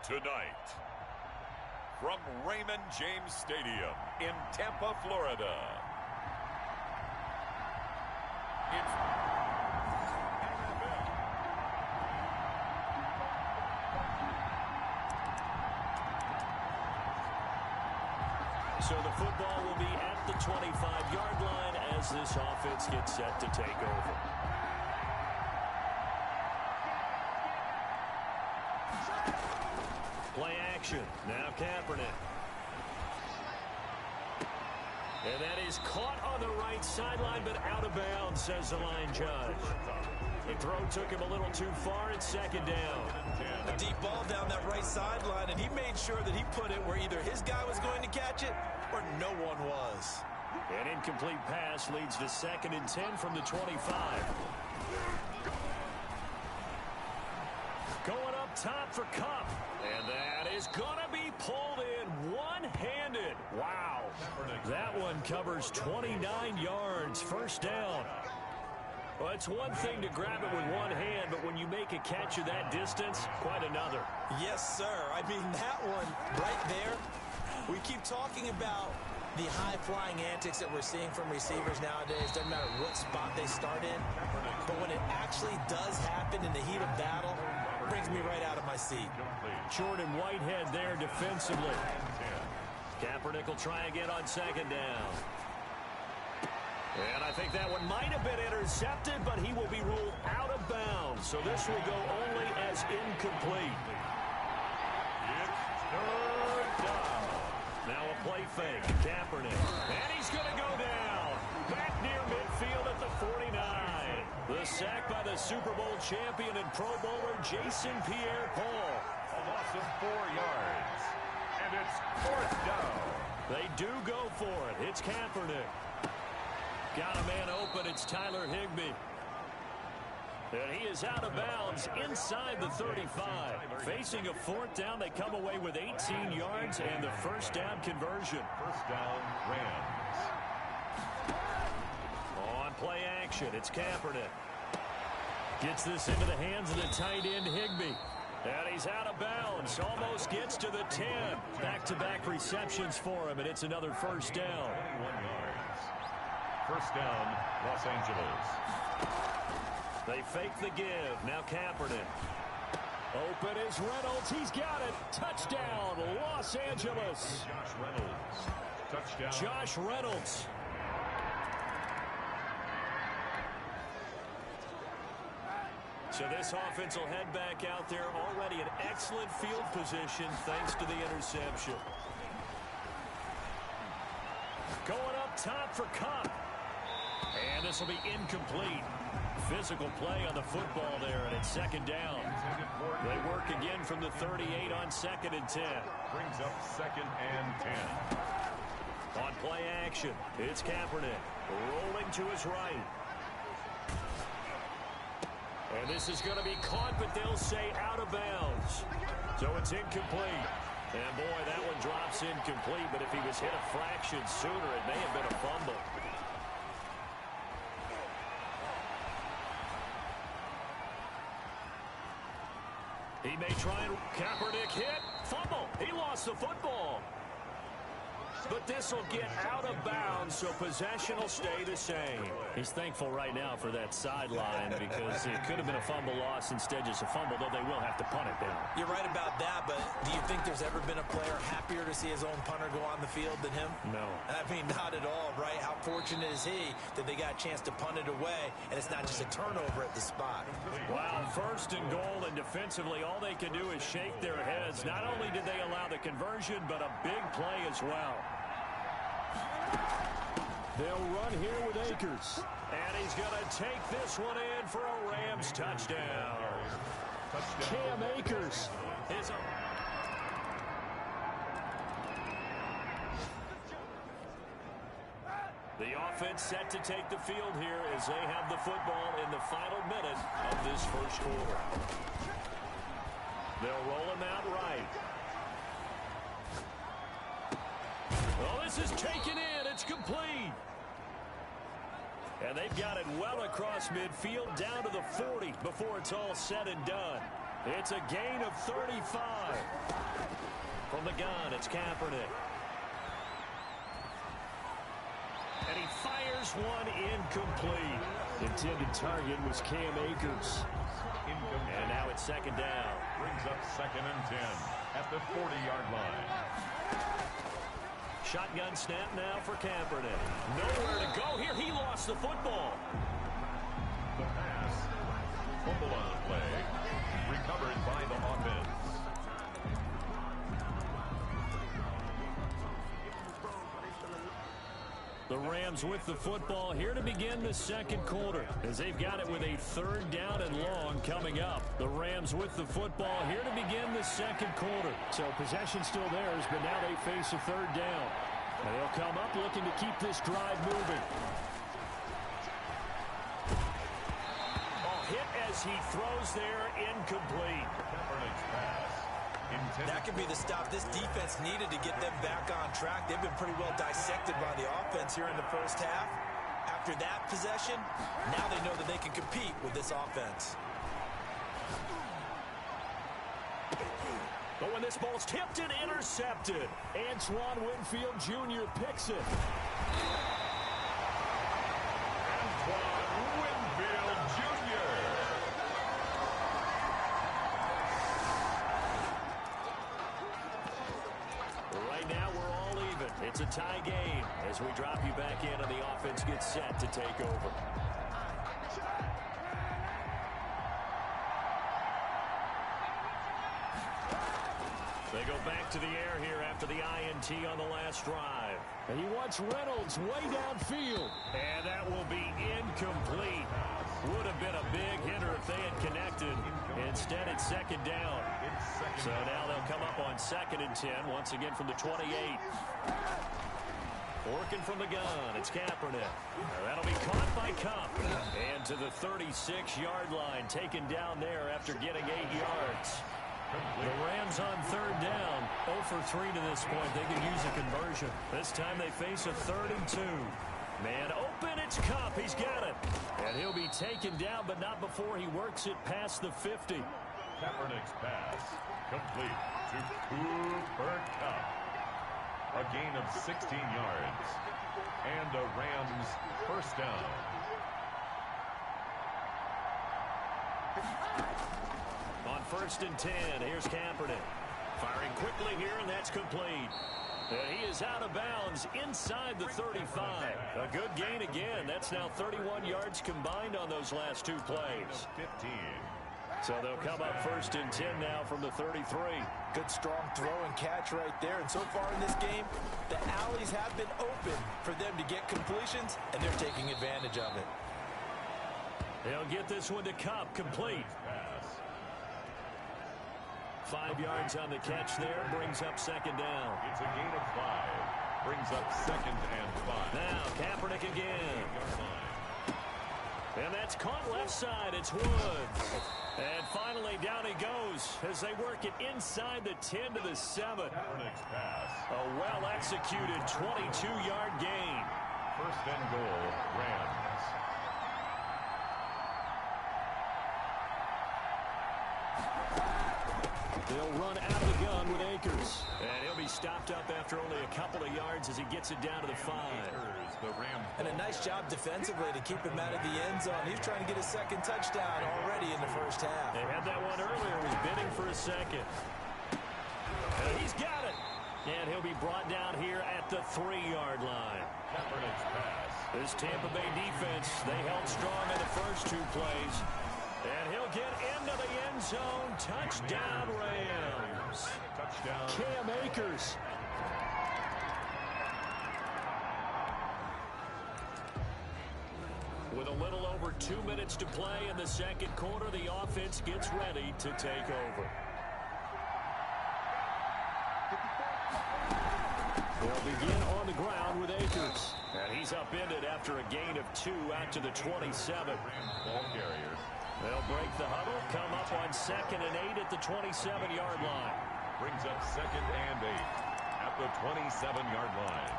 Tonight, from Raymond James Stadium in Tampa, Florida, So the football will be at the 25-yard line as this offense gets set to take over. Play action. Now Kaepernick. And that is caught on the right sideline, but out of bounds, says the line judge. The throw took him a little too far. It's second down. A deep ball down that right sideline, and he made sure that he put it where either his guy was going to catch it or no one was. An incomplete pass leads to 2nd and 10 from the 25. Going up top for Kupp. And that is going to be pulled in one-handed. Wow. That one covers 29 yards. First down. Well, it's one thing to grab it with one hand, but when you make a catch of that distance, quite another. Yes, sir. I mean, that one right there, we keep talking about the high-flying antics that we're seeing from receivers nowadays. Doesn't matter what spot they start in, but when it actually does happen in the heat of battle, it brings me right out of my seat. Jordan Whitehead there defensively. Kaepernick will try again on 2nd down. And I think that one might have been intercepted, but he will be ruled out of bounds. So this will go only as incomplete. it's third down. Now a play fake. Kaepernick. And he's going to go down. Back near midfield at the 49. The sack by the Super Bowl champion and Pro Bowler Jason Pierre-Paul. A loss of 4 yards. And it's 4th down. They do go for it. It's Kaepernick. Got a man open. It's Tyler Higbee. And he is out of bounds inside the 35. Facing a 4th down, they come away with 18 yards and the first down conversion. First down, Rams. On play action, it's Kaepernick. Gets this into the hands of the tight end, Higbee. And he's out of bounds. Almost gets to the 10. Back-to-back receptions for him, and it's another first down. 21 yards. First down, Los Angeles. They fake the give. Now Kaepernick. Open is Reynolds. He's got it. Touchdown, Los Angeles. Josh Reynolds. Touchdown. Josh Reynolds. So this offense will head back out there already in excellent field position thanks to the interception. Going up top for Kupp. And this will be incomplete. Physical play on the football there, and it's 2nd down. They work again from the 38 on 2nd and 10. Brings up 2nd and 10. On play action, it's Kaepernick rolling to his right. And this is going to be caught, but they'll say out of bounds. So it's incomplete. And boy, that one drops incomplete, but if he was hit a fraction sooner, it may have been a fumble. He may try and Kaepernick hit. Fumble. He lost the football. But this will get out of bounds, so possession will stay the same. He's thankful right now for that sideline because it could have been a fumble loss, instead just a fumble, though they will have to punt it down. You're right about that, but do you think there's ever been a player happier to see his own punter go on the field than him? No. I mean, not at all, right? How fortunate is he that they got a chance to punt it away, and it's not just a turnover at the spot. Wow, 1st and goal, and defensively, all they can do is shake their heads. Not only did they allow the conversion, but a big play as well. They'll run here with Akers. And he's going to take this one in for a Rams touchdown. Cam Akers is a... The offense set to take the field here as they have the football in the final minute of this first quarter. They'll roll him out right. Oh, this is taken in. It's complete. And they've got it well across midfield down to the 40 before it's all said and done. It's a gain of 35. From the gun, it's Kaepernick. And he fires one incomplete. Intended target was Cam Akers. And now it's second down. Brings up 2nd and 10 at the 40-yard line. Shotgun snap now for Kaepernick. Nowhere to go here. He lost the football. The pass. Fumble on the play. Recovered by the offense. The Rams with the football here to begin the second quarter as they've got it with a 3rd down and long coming up. The Rams with the football here to begin the second quarter. So possession still theirs, but now they face a 3rd down. And they'll come up looking to keep this drive moving. Hit as he throws there, incomplete. Kaepernick's pass. That could be the stop this defense needed to get them back on track. They've been pretty well dissected by the offense here in the first half. After that possession, now they know that they can compete with this offense. But when this ball's tipped and intercepted, Antoine Winfield Jr. picks it. Antoine Winfield Jr. Right now, we're all even. It's a tie game as we drop you back in and the offense gets set to take over. They go back to the air here after the INT on the last drive. And he wants Reynolds way downfield. And that will be incomplete. Would have been a big hitter if they had connected. Instead, it's second down. So now they'll come up on 2nd and 10, once again from the 28. Working from the gun, it's Kaepernick. That'll be caught by Kupp. And to the 36-yard line, taken down there after getting 8 yards. The Rams on 3rd down, 0 for 3 to this point. They could use a conversion. This time they face a 3rd and 2. Man open, it's Kupp. He's got it. And he'll be taken down, but not before he works it past the 50. Kaepernick's pass complete to Cooper Kupp. A gain of 16 yards. And a Rams 1st down. On 1st and 10, here's Kaepernick. Firing quickly here, and that's complete. And he is out of bounds inside the 35. A good gain again. That's now 31 yards combined on those last 2 plays. 15. So they'll come up 1st and 10 now from the 33. Good strong throw and catch right there. And so far in this game, the alleys have been open for them to get completions, and they're taking advantage of it. They'll get this one to Kupp, complete. 5 yards on the catch there, brings up 2nd down. It's a gain of 5. Brings up 2nd and 5. Now Kaepernick again. And that's caught left side. It's Woods. And finally down he goes as they work it inside the 10 to the 7. Kaepernick's pass. A well-executed 22-yard gain. 1st and goal, Rams. They'll run out of the gun with Akers. And he'll be stopped up after only a couple of yards as he gets it down to the 5. The Rams. And a nice job defensively to keep him out of the end zone. He's trying to get his 2nd touchdown already in the first half. They had that one earlier. He was bidding for a 2nd. And he's got it. And he'll be brought down here at the 3-yard line. Kaepernick's pass. This Tampa Bay defense, they held strong in the first 2 plays. And he'll get into the end zone. Touchdown, Rams. Touchdown. Cam Akers. With a little over 2 minutes to play in the second quarter, the offense gets ready to take over. They'll begin on the ground with Akers. And he's upended after a gain of 2 out to the 27. Ball carrier. They'll break the huddle, come up on 2nd and 8 at the 27-yard line. Brings up 2nd and 8 at the 27-yard line.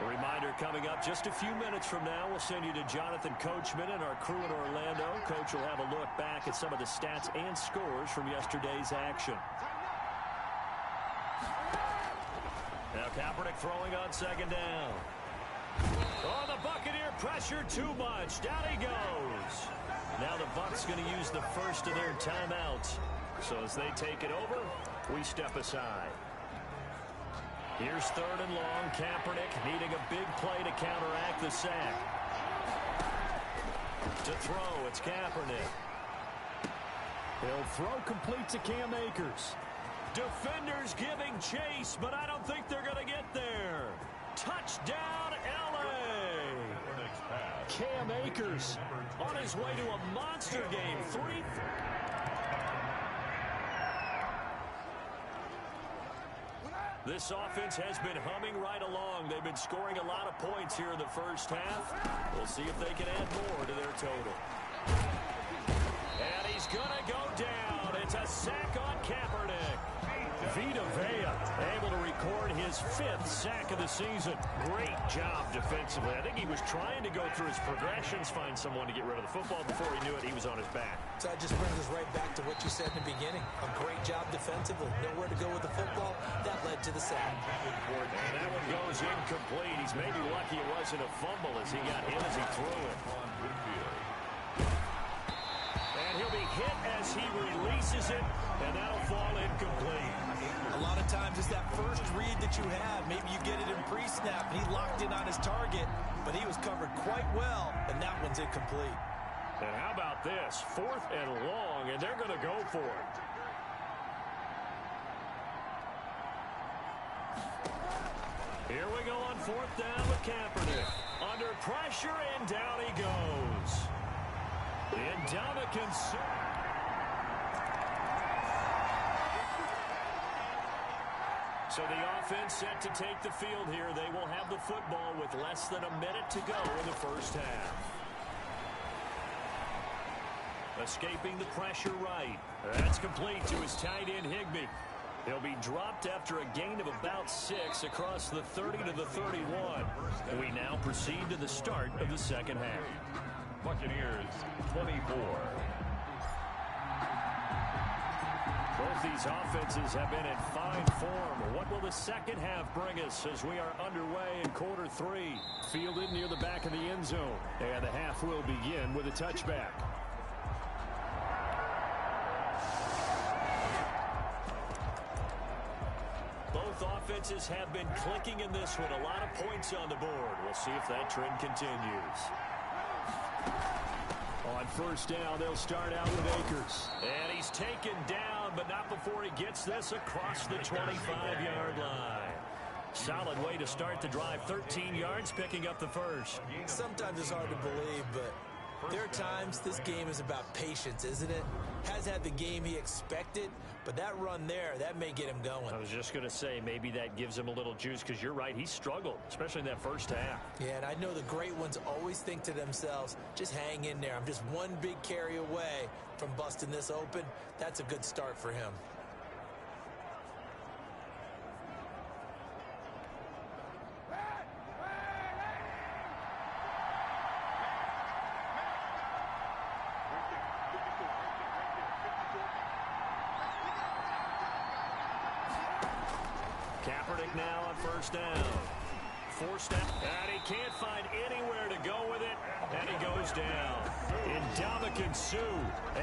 A reminder coming up just a few minutes from now, we'll send you to Jonathan Coachman and our crew in Orlando. Coach will have a look back at some of the stats and scores from yesterday's action. Now Kaepernick throwing on second down. Oh, the Buccaneer pressure too much. Down he goes. Now the Bucs going to use the first of their timeouts. So as they take it over, we step aside. Here's third and long. Kaepernick needing a big play to counteract the sack. To throw, it's Kaepernick. He'll throw complete to Cam Akers. Defenders giving chase, but I don't think they're going to get there. Touchdown, L.A. Cam Akers on his way to a monster game. This offense has been humming right along. They've been scoring a lot of points here in the first half. We'll see if they can add more to their total. And he's going to go down. It's a sack on Kaepernick. Vita Vea able to record his 5th sack of the season. Great job defensively. I think he was trying to go through his progressions, find someone to get rid of the football. Before he knew it, he was on his back. So that just brings us right back to what you said in the beginning. A great job defensively. Nowhere to go with the football. That led to the sack. And that one goes incomplete. He's maybe lucky it wasn't a fumble as he got hit as he threw it. And he'll be hit as he releases it, and that'll fall incomplete. A lot of times it's that first read that you have. Maybe you get it in pre-snap, and he locked in on his target, but he was covered quite well, and that one's incomplete. And how about this? 4th and long, and they're going to go for it. Here we go on 4th down with Kaepernick. Under pressure, and down he goes. Ndamukong Suh. So the offense set to take the field here. They will have the football with less than a minute to go in the first half. Escaping the pressure right. That's complete to his tight end, Higbee. He'll be dropped after a gain of about 6 across the 30 to the 31. And we now proceed to the start of the second half. Buccaneers 24. Both these offenses have been in fine form. What will the second half bring us as we are underway in quarter 3? Fielded near the back of the end zone. And the half will begin with a touchback. Both offenses have been clicking in this one. A lot of points on the board. We'll see if that trend continues. On first down, they'll start out with Akers. And he's taken down, but not before he gets this across the 25-yard line. Solid way to start the drive. 13 yards, picking up the first. Sometimes it's hard to believe, but there are times this game is about patience, isn't it? Has had the game he expected, but that run there, that may get him going. I was just going to say, maybe that gives him a little juice, because you're right, he struggled, especially in that first half. Yeah, and I know the great ones always think to themselves, just hang in there. I'm just one big carry away from busting this open. That's a good start for him. Kaepernick now on first down. 4 step, and he can't find anywhere to go with it, and he goes down. Ndamukong Suh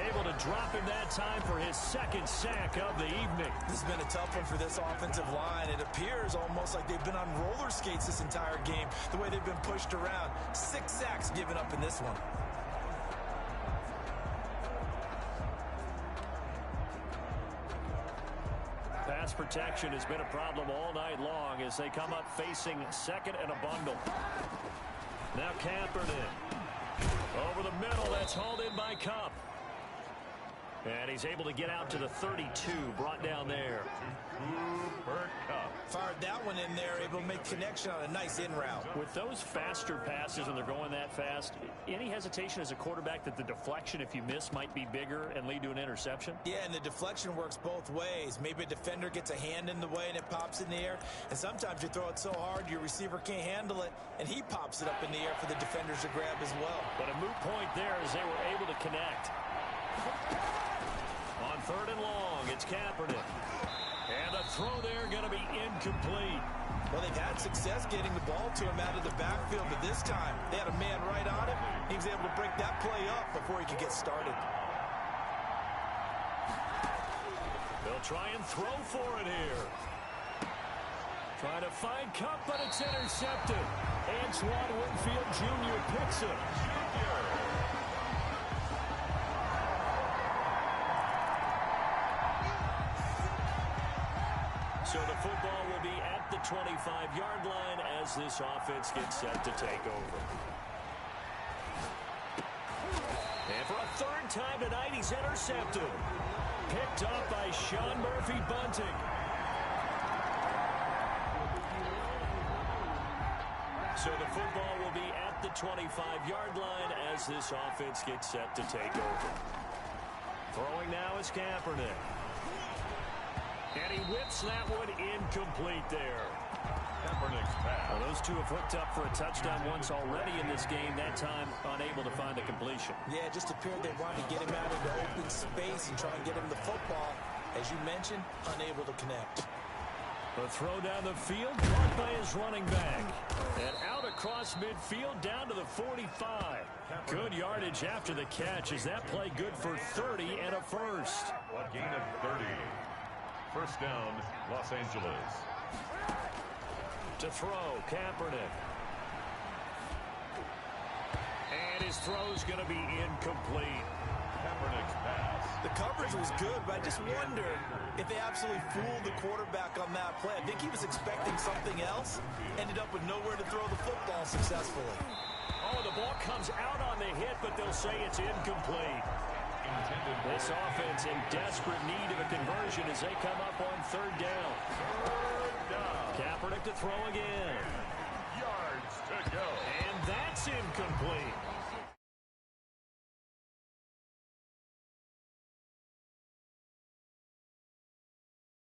able to drop him that time for his 2nd sack of the evening. This has been a tough one for this offensive line. It appears almost like they've been on roller skates this entire game, the way they've been pushed around. 6 sacks given up in this one. Pass protection has been a problem all night long as they come up facing 2nd and a bundle. Now Kaepernick. Over the middle, that's hauled in by Kupp. And he's able to get out to the 32, brought down there. Cooper Kupp. Fired that one in there, able to make connection on a nice in route. With those faster passes and they're going that fast, any hesitation as a quarterback that the deflection, if you miss, might be bigger and lead to an interception? Yeah, and the deflection works both ways. Maybe a defender gets a hand in the way and it pops in the air. And sometimes you throw it so hard your receiver can't handle it, and he pops it up in the air for the defenders to grab as well. But a moot point there as they were able to connect. On 3rd and long, it's Kaepernick. And the throw there going to be incomplete. Well, they've had success getting the ball to him out of the backfield, but this time they had a man right on him. He was able to break that play up before he could get started. They'll try and throw for it here. Trying to find Kupp, but it's intercepted. Antoine Winfield Jr. picks it. So the football will be at the 25-yard line as this offense gets set to take over. And for a 3rd time tonight, he's intercepted. Picked up by Sean Murphy-Bunting. So the football will be at the 25-yard line as this offense gets set to take over. Throwing now is Kaepernick. And he whips that one incomplete there. Kaepernick's pass. Well, those two have hooked up for a touchdown once already in this game, that time unable to find the completion. Yeah, it just appeared they wanted to get him out into open space and try and get him the football. As you mentioned, unable to connect. The throw down the field, caught by his running back. And out across midfield, down to the 45. Good yardage after the catch. Is that play good for 30 and a first? A gain of 30. First down, Los Angeles. To throw, Kaepernick. And his throw's going to be incomplete. Kaepernick's pass. The coverage was good, but I just wonder if they absolutely fooled the quarterback on that play. I think he was expecting something else, ended up with nowhere to throw the football successfully. Oh, the ball comes out on the hit, but they'll say it's incomplete. This offense in desperate need of a conversion as they come up on 3rd down. Kaepernick to throw again. Yards to go. And that's incomplete.